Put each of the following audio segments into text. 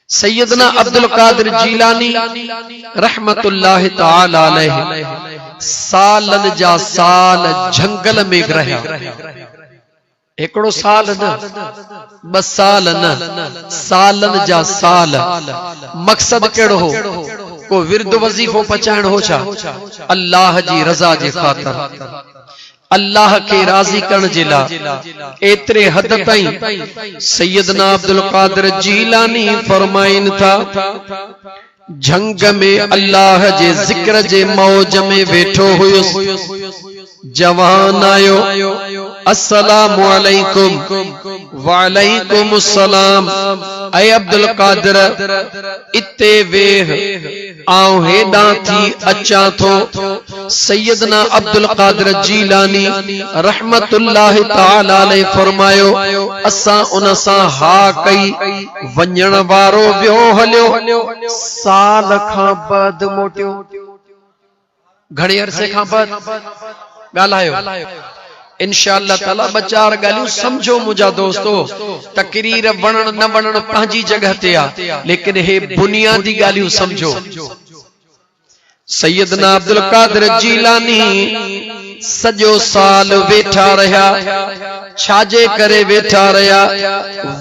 सैयदना अब्दुल कादिर जीलानी रहमतुल्लाह तआला अलैहि सालन जा साल जंगल में रहा। एकड़ो साल न बस साल न सालन जा साल। मकसद केड़ो हो? को विरद वजीफो पचाइण हो छा? अल्लाह जी रजा जे खातर, अल्लाह के राजी करण जे लाइ। एतरे हद ताईं सैयदना अब्दुल कादिर जीलानी फरमाइन था, झंग में अल्लाह जे जिक्र जे मौज में वेठो हुयुस, जवान आयो, अस्सलामु अलैकुम। वालेकुम अस्सलाम। ऐ अब्दुल कादिर इते वेह, आऊं हेडा थी अचा थो। सैयदना अब्दुल कादिर जीलानी रहमतुल्लाह तआला अलैहि फरमायो, असां उन सां हा कई। वञण वारो वियो हलियो, साल खां बाद मोटियो। घणे अरसे खां बाद ॻाल्हायो। इंशाअल्लाह ताला बचार गालियूं समझो मुझा दोस्तो। तकरीर वणन न वणन पंहिंजी जगह ते आ, लेकिन हे बुनियादी गालियूं समझो। सैयदना अब्दुल कादिर जीलानी सजो साल वेठा रहा। छाजे करे वेठा रहा?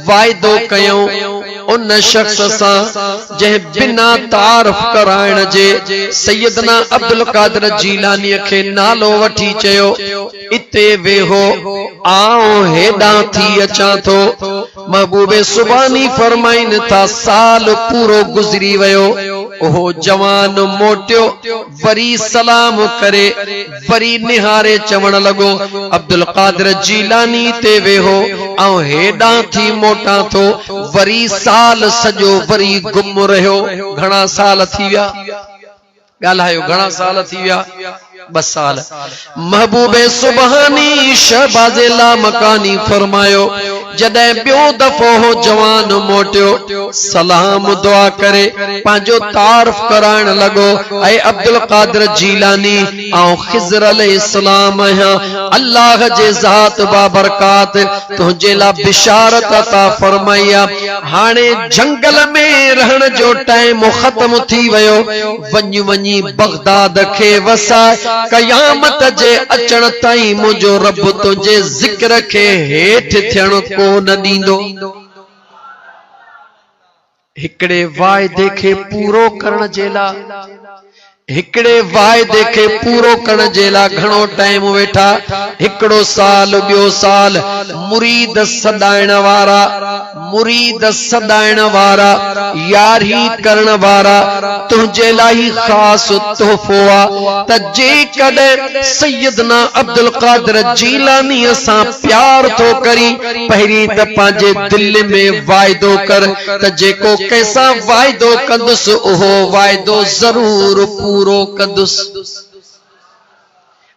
वायदो कयो उन शख्स सां जंहिं बिना तारफ कराइण जे सैयदना अब्दुल कादिर जीलानी खे नालो वठी चयो, इते वेहो, आऊं हेडा थी अचां थो। महबूबे सुबानी फरमाइन था, साल पूरो गुज़री वियो। ओहो जवान मोटियो, वरी सलाम करे, वरी निहारे चवण लॻो, अब्दुल कादिर जीलानी ते वेहो, आऊं हेडा थी मोटां थो। वरी साल सजो वरी गुम रहियो। घणा साल थी विया? ॻाल्हायो, घणा साल थी विया? 2 साल। महबूबे सुबहानी शहबाज़ लामकानी फरमायो, जॾहिं ॿियो दफ़ो हो जवान मोटियो, सलाम दुआ करे पंहिंजो तारफ कराइण लॻो, ऐ अब्दुल कादिर जीलानी, आऊं खिज़र अलैहिस्सलाम आहियां। अल्लाह जे ज़ात बाबरकात तुंहिंजे लाइ बिशारत अता फरमाई आहे। हाणे जंगल में रहण जो टाइम ख़त्म थी वियो। वञी वञी बगदाद खे वसाए, क़यामत जे अचण ताईं मुंहिंजो रब तुंहिंजे ज़िक्र खे हेठि थियण कोन ॾींदो। हिकिड़े वाइदे खे पूरो करण जे लाइ, हिकिड़े वाइदे खे पूरो करण जे लाइ घणो टाइम वेठा। हिकिड़ो साल, ॿियो साल। मुरीद सदाइण वारा, मुरीद सदाइण वारा, यारी करण वारा तुंहिंजे लाइ ख़ासि तोहफ़ो आहे। त जेकॾहिं सैयदना अब्दुल कादिर जीलानी सां प्यार थो करी, पहिरीं त पंहिंजे दिल में वाइदो कर त जेको कंहिंसां वाइदो कंदुसि उहो वाइदो ज़रूर पूरो कंदुसि।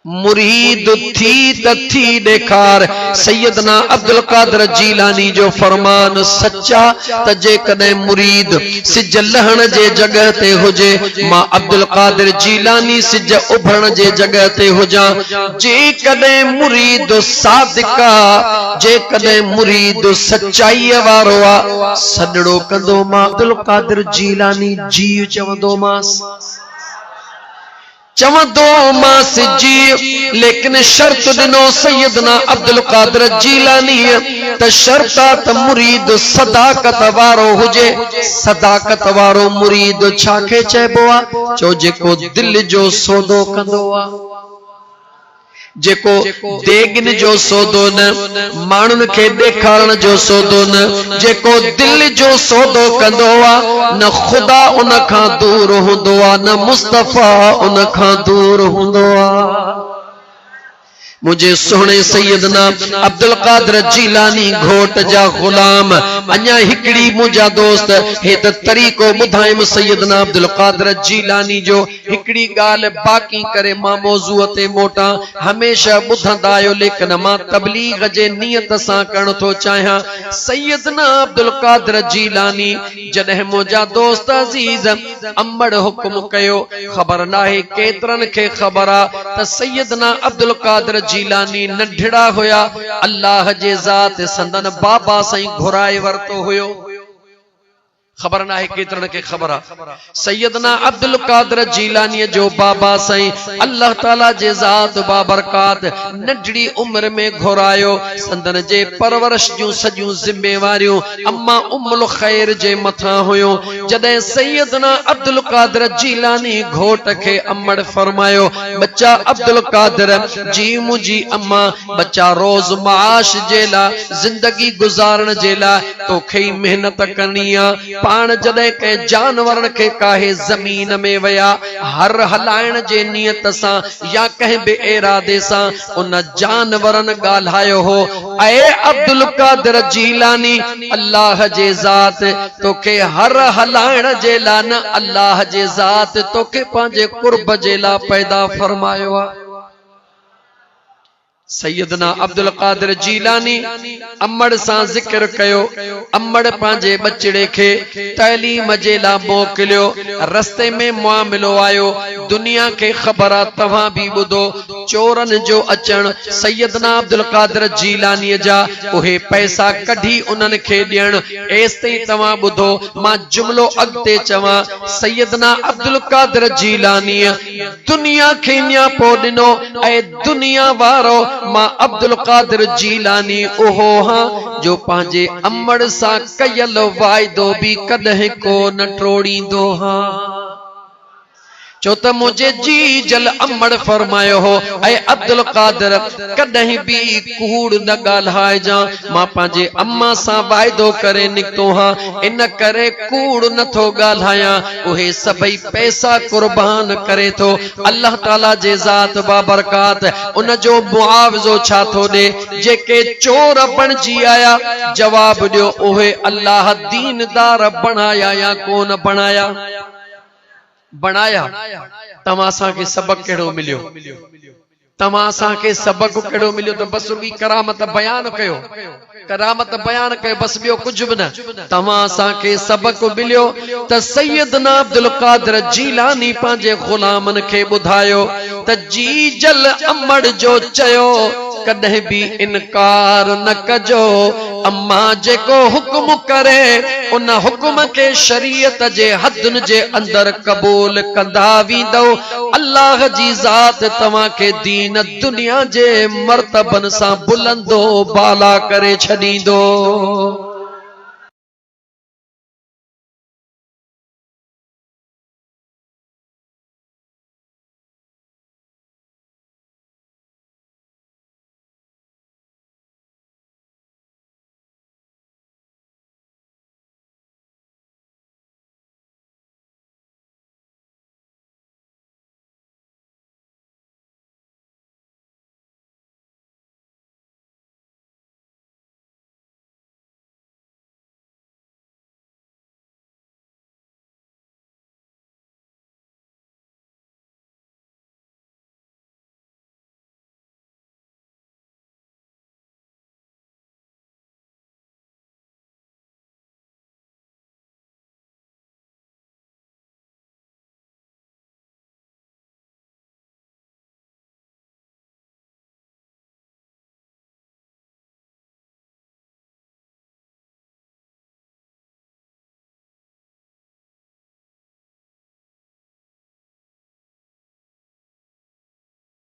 मुरीद थी त थी ॾेखार। सैयदना अब्दुल कादिर जीलानी जो फरमान सच्चा, त जेकॾहिं मुरीद सिज लहण जे जगह ते हुजे, मां अब्दुल कादिर जीलानी सिज उभरण जे जगह ते हुजां। जेकॾहिं मुरीद सादिका, जेकॾहिं मुरीद सचाईअ वारो आहे, सॾड़ो कंदो मां अब्दुल कादिर जीलानी जी चवंदो मांसि, चवंदो मांसि जी। लेकिन शर्त ॾिनो सैयदना अब्दुल कादिर जीलानी त शर्त आहे त मुरीद सदाकत वारो हुजे। सदाकत वारो मुरीद छाखे चइबो आहे? चो जेको दिल जो सौदो कंदो आहे, जेको देगिन जो सौदो न, माण्हुनि खे ॾेखारण जो सौदो न, जेको दिल जो सौदो कंदो आहे, न ख़ुदा उन खां दूर हूंदो आहे, न मुस्तफ़ा उन खां दूर हूंदो आहे। मुझे सोहणे सैयदना अब्दुल कादिर जीलानी घोट जा गुलाम। अञा हिकड़ी मुझा दोस्त हे त तरीक़ो ॿुधायमि सैयदना अब्दुल कादिर जीलानी जो। हिकड़ी ॻाल्हि बाक़ी करे मां मौज़ूअ ते मोटां। हमेशा ॿुधंदा आहियो, लेकिन मां तबलीग जे नियत सां करण थो चाहियां। सैयदना अब्दुल कादिर जीलानी जॾहिं मुझा दोस्त अज़ीज़ अमड़ हुक्म कयो, ख़बर नाहे केतिरनि खे ख़बर आहे त सैयदना अब्दुल कादिर जीलानी नंढड़ा हुया। अल्लाह जे ज़ात संदन बाबा साईं घुराए वरतो हुयो। ख़बर ना है केतरन के ख़बर आ सैयदना अब्दुल कादिर जीलानी जो बाबा सई अल्लाह ताला जे ज़ात बाबरकात नंढड़ी उम्र में घुरायो संदन जे परवरिश जूं सॼियूं ज़िम्मेवारियूं अम्मा उम्मुल खैर जे मथा हुयो। जॾहिं सैयदना अब्दुल कादिर जीलानी घोट के अमड़ फरमायो बच्चा अब्दुल कादिर जी मुझी अम्मा बच्चा रोज माश जे ला जिंदगी गुजारण जे ला तोखे मेहनत करनी आ। पान जदे के जानवर के काहे जमीन में वया हर हलाइण जे नियत सा या कह बे इरादे सा उन जानवरन गाल्हायो हो ए अब्दुल कादिर जीलानी अल्लाह जे ज़ात तोखे हर हलाइण जे ला न अल्लाह जे ज़ात तोखे पांजे कुर्ब जे ला पैदा फरमायो आ। सैयदना अब्दुल कादिर जीलानी अम्मड़ सा जिक्र कयो अम्मड़ पांजे बचड़े के तालीम जे ला मोकलियो रस्ते में मामलो आयो दुनिया के खबर तवा भी बुधो चोरन जो अचण सैयदना अब्दुल कादिर जीलानी जा उहे पैसा कढ़ी उनन के दियण एस्ते तवा बुधो मां जुमलो अगते चवा सैयदना अब्दुल कादिर जीलानी दुनिया के न्यापो दिनो ए दुनिया वारो मां अब्दुल कादिर जीलानी ओहो हाँ जो पांजे अम्मड़ सा कयल वायदो भी कदह को न ट्रोड़ींदो हाँ। चो त मुझे जी जल अम्मड़ फरमायो हो ऐ अब्दुल कादिर कदह भी कूड़ न गाल्हाए जा मां पांजे अम्मा सा वायदो करे निकतो हाँ इन करे कूड़ न थो गाल्हाया उहे सभई पैसा कुर्बान करे थो अल्लाह ताला जे ज़ात बाबरकात उन जो मुआवजो छा थो दे जेके चोर बणजी आया जवाब दियो उहे अल्लाह दीनदार बनाया या कोन बनाया बनाया। तमासा के सबक केड़ो मिलियो तमासा के सबक केड़ो मिलियो तो बस भी करामत बयान कयो करामत बयान कयो बस बियो कुछ भी न तमासा के सबक मिलियो त सैयदना अब्दुल कादिर जीलानी पांजे गुलामन के बुधायो त जी जल अम्मड़ जो चयो कदह भी इनकार न कजो अम्मा जेको हुक्म करे उन हुक्म के शरीयत जे हदन जे अंदर कबूल कंदा वींदो अल्लाह जी ज़ात तवा के दीन दुनिया जे मर्तबन सा बुलंदो बाला करे छदींदो।